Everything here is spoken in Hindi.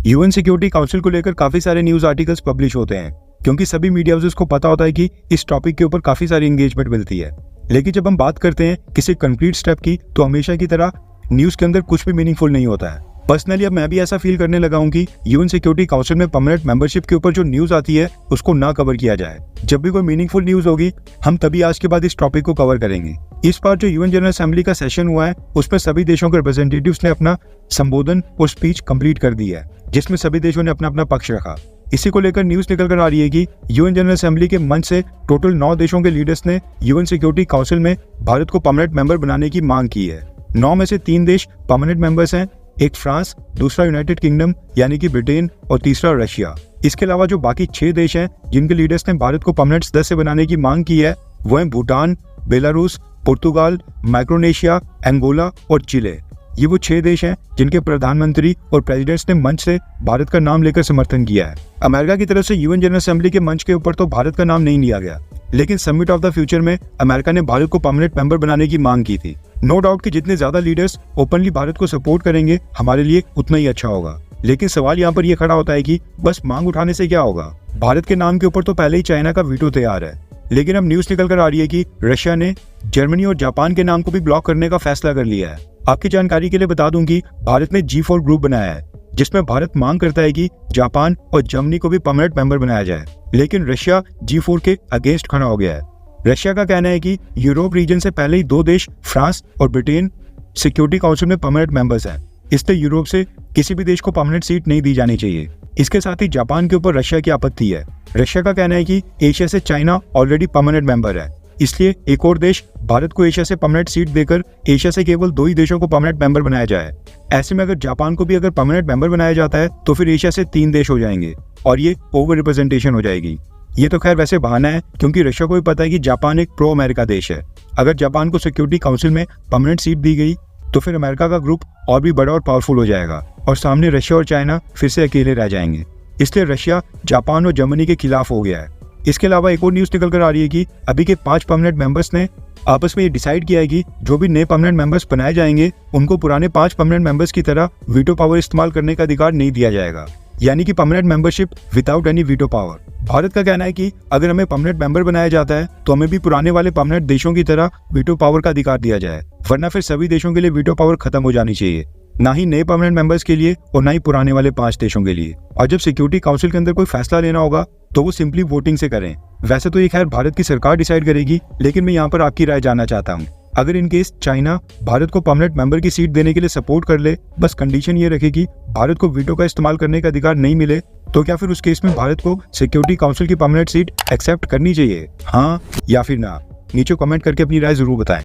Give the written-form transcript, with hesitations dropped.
यूएन सिक्योरिटी काउंसिल को लेकर काफी सारे न्यूज आर्टिकल्स पब्लिश होते हैं क्योंकि सभी मीडिया हाउसेस को पता होता है कि इस टॉपिक के ऊपर काफी सारी एंगेजमेंट मिलती है। लेकिन जब हम बात करते हैं किसी कंक्रीट स्टेप की तो हमेशा की तरह न्यूज के अंदर कुछ भी मीनिंगफुल नहीं होता है। पर्सनली अब मैं भी ऐसा फील करने लगा हूं कि यूएन सिक्योरिटी काउंसिल में परमानेंट मेंबरशिप के ऊपर जो न्यूज आती है उसको ना कवर किया जाए। जब भी कोई मीनिंगफुल न्यूज होगी हम तभी आज के बाद इस टॉपिक को कवर करेंगे। इस बार जो यूएन जनरल असेंबली का सेशन हुआ है उसमें सभी देशों के रिप्रेजेंटेटिव्स ने अपना संबोधन और स्पीच कंप्लीट कर दी है, जिसमें सभी देशों ने अपना अपना पक्ष रखा। इसी को लेकर न्यूज निकल कर आ रही है कि यूएन जनरल असेंबली के मंच से टोटल 9 देशों के लीडर्स ने यूएन सिक्योरिटी काउंसिल में भारत को परमानेंट मेंबर बनाने की मांग की है। 9 में से 3 देश परमानेंट मेंबर्स हैं, एक फ्रांस, दूसरा यूनाइटेड किंगडम यानी कि ब्रिटेन और तीसरा रशिया। इसके अलावा जो बाकी 6 देश हैं जिनके लीडर्स ने भारत को परमानेंट सदस्य बनाने की मांग की है वो हैं भूटान, बेलारूस, पुर्तगाल, माइक्रोनेशिया, अंगोला और चिले। ये वो 6 देश हैं जिनके प्रधानमंत्री और प्रेसिडेंट्स ने मंच से भारत का नाम लेकर समर्थन किया है। अमेरिका की तरफ से यूएन जनरल असेंबली के मंच के ऊपर तो भारत का नाम नहीं लिया गया, लेकिन समिट ऑफ द फ्यूचर में अमेरिका ने भारत को परमानेंट मेंबर बनाने की मांग की थी। नो डाउट कि जितने ज्यादा लीडर्स ओपनली भारत को सपोर्ट करेंगे हमारे लिए उतना ही अच्छा होगा। लेकिन सवाल यहाँ पर यह खड़ा होता है कि बस मांग उठाने से क्या होगा। भारत के नाम के ऊपर तो पहले ही चाइना का वीटो तैयार है, लेकिन अब न्यूज निकल कर आ रही है कि रशिया ने जर्मनी और जापान के नाम को भी ब्लॉक करने का फैसला कर लिया है। आपकी जानकारी के लिए बता दूं कि भारत ने G4 ग्रुप बनाया है जिसमें भारत मांग करता है कि जापान और जर्मनी को भी परमानेंट मेंबर बनाया जाए, लेकिन रशिया G4 के अगेंस्ट खड़ा हो गया है। रशिया का कहना है कि यूरोप रीजन से पहले ही 2 देश फ्रांस और ब्रिटेन सिक्योरिटी काउंसिल में परमानेंट मेंबर्स हैं, इसलिए यूरोप से किसी भी देश को परमानेंट सीट नहीं दी जानी चाहिए। इसके साथ ही जापान के ऊपर रशिया की आपत्ति है। रशिया का कहना है कि एशिया से चाइना ऑलरेडी परमानेंट मेंबर है, इसलिए एक और देश भारत को एशिया से परमानेंट सीट देकर एशिया से केवल 2 ही देशों को परमानेंट मेंबर बनाया जाए। ऐसे में अगर जापान को भी अगर परमानेंट मेंबर बनाया जाता है तो फिर एशिया से 3 देश हो जाएंगे और ये ओवर रिप्रेजेंटेशन हो जाएगी। ये तो खैर वैसे बहाना है क्योंकि रशिया को भी पता है कि जापान एक प्रो अमेरिका देश है। अगर जापान को सिक्योरिटी काउंसिल में परमानेंट सीट दी गई तो फिर अमेरिका का ग्रुप और भी बड़ा और पावरफुल हो जाएगा और सामने रशिया और चाइना फिर से अकेले रह जाएंगे। इसलिए रशिया जापान और जर्मनी के खिलाफ हो गया है। इसके अलावा एक और न्यूज निकल कर आ रही है कि अभी के 5 परमानेंट मेंबर्स ने आपस में ये डिसाइड किया है कि जो भी नए परमानेंट मेंबर्स बनाए जाएंगे उनको पुराने 5 परमानेंट मेंबर्स की तरह वीटो पावर इस्तेमाल करने का अधिकार नहीं दिया जाएगा, यानी कि permanent membership without any veto power. Bharat का कहना है कि अगर हमें परमानेंट मेंबर बनाया जाता है तो हमें भी पुराने वाले परमानेंट देशों की तरह वीटो पावर का अधिकार दिया जाए, वरना फिर सभी देशों के लिए वीटो पावर खत्म हो जानी चाहिए, ना ही नए परमानेंट मेंबर्स के लिए और ना ही पुराने वाले 5 देशों के लिए। और जब सिक्योरिटी काउंसिल के अंदर कोई फैसला लेना होगा तो वो सिंपली वोटिंग से करें। वैसे तो ये खैर भारत की सरकार डिसाइड करेगी, लेकिन मैं यहाँ पर आपकी राय जानना चाहता हूँ। अगर इन केस चाइना भारत को परमानेंट मेंबर की सीट देने के लिए सपोर्ट कर ले, बस कंडीशन ये रखे कि भारत को वीटो का इस्तेमाल करने का अधिकार नहीं मिले, तो क्या फिर उस केस में भारत को सिक्योरिटी काउंसिल की परमानेंट सीट एक्सेप्ट करनी चाहिए, हाँ या फिर ना? नीचे कमेंट करके अपनी राय जरूर बताएं।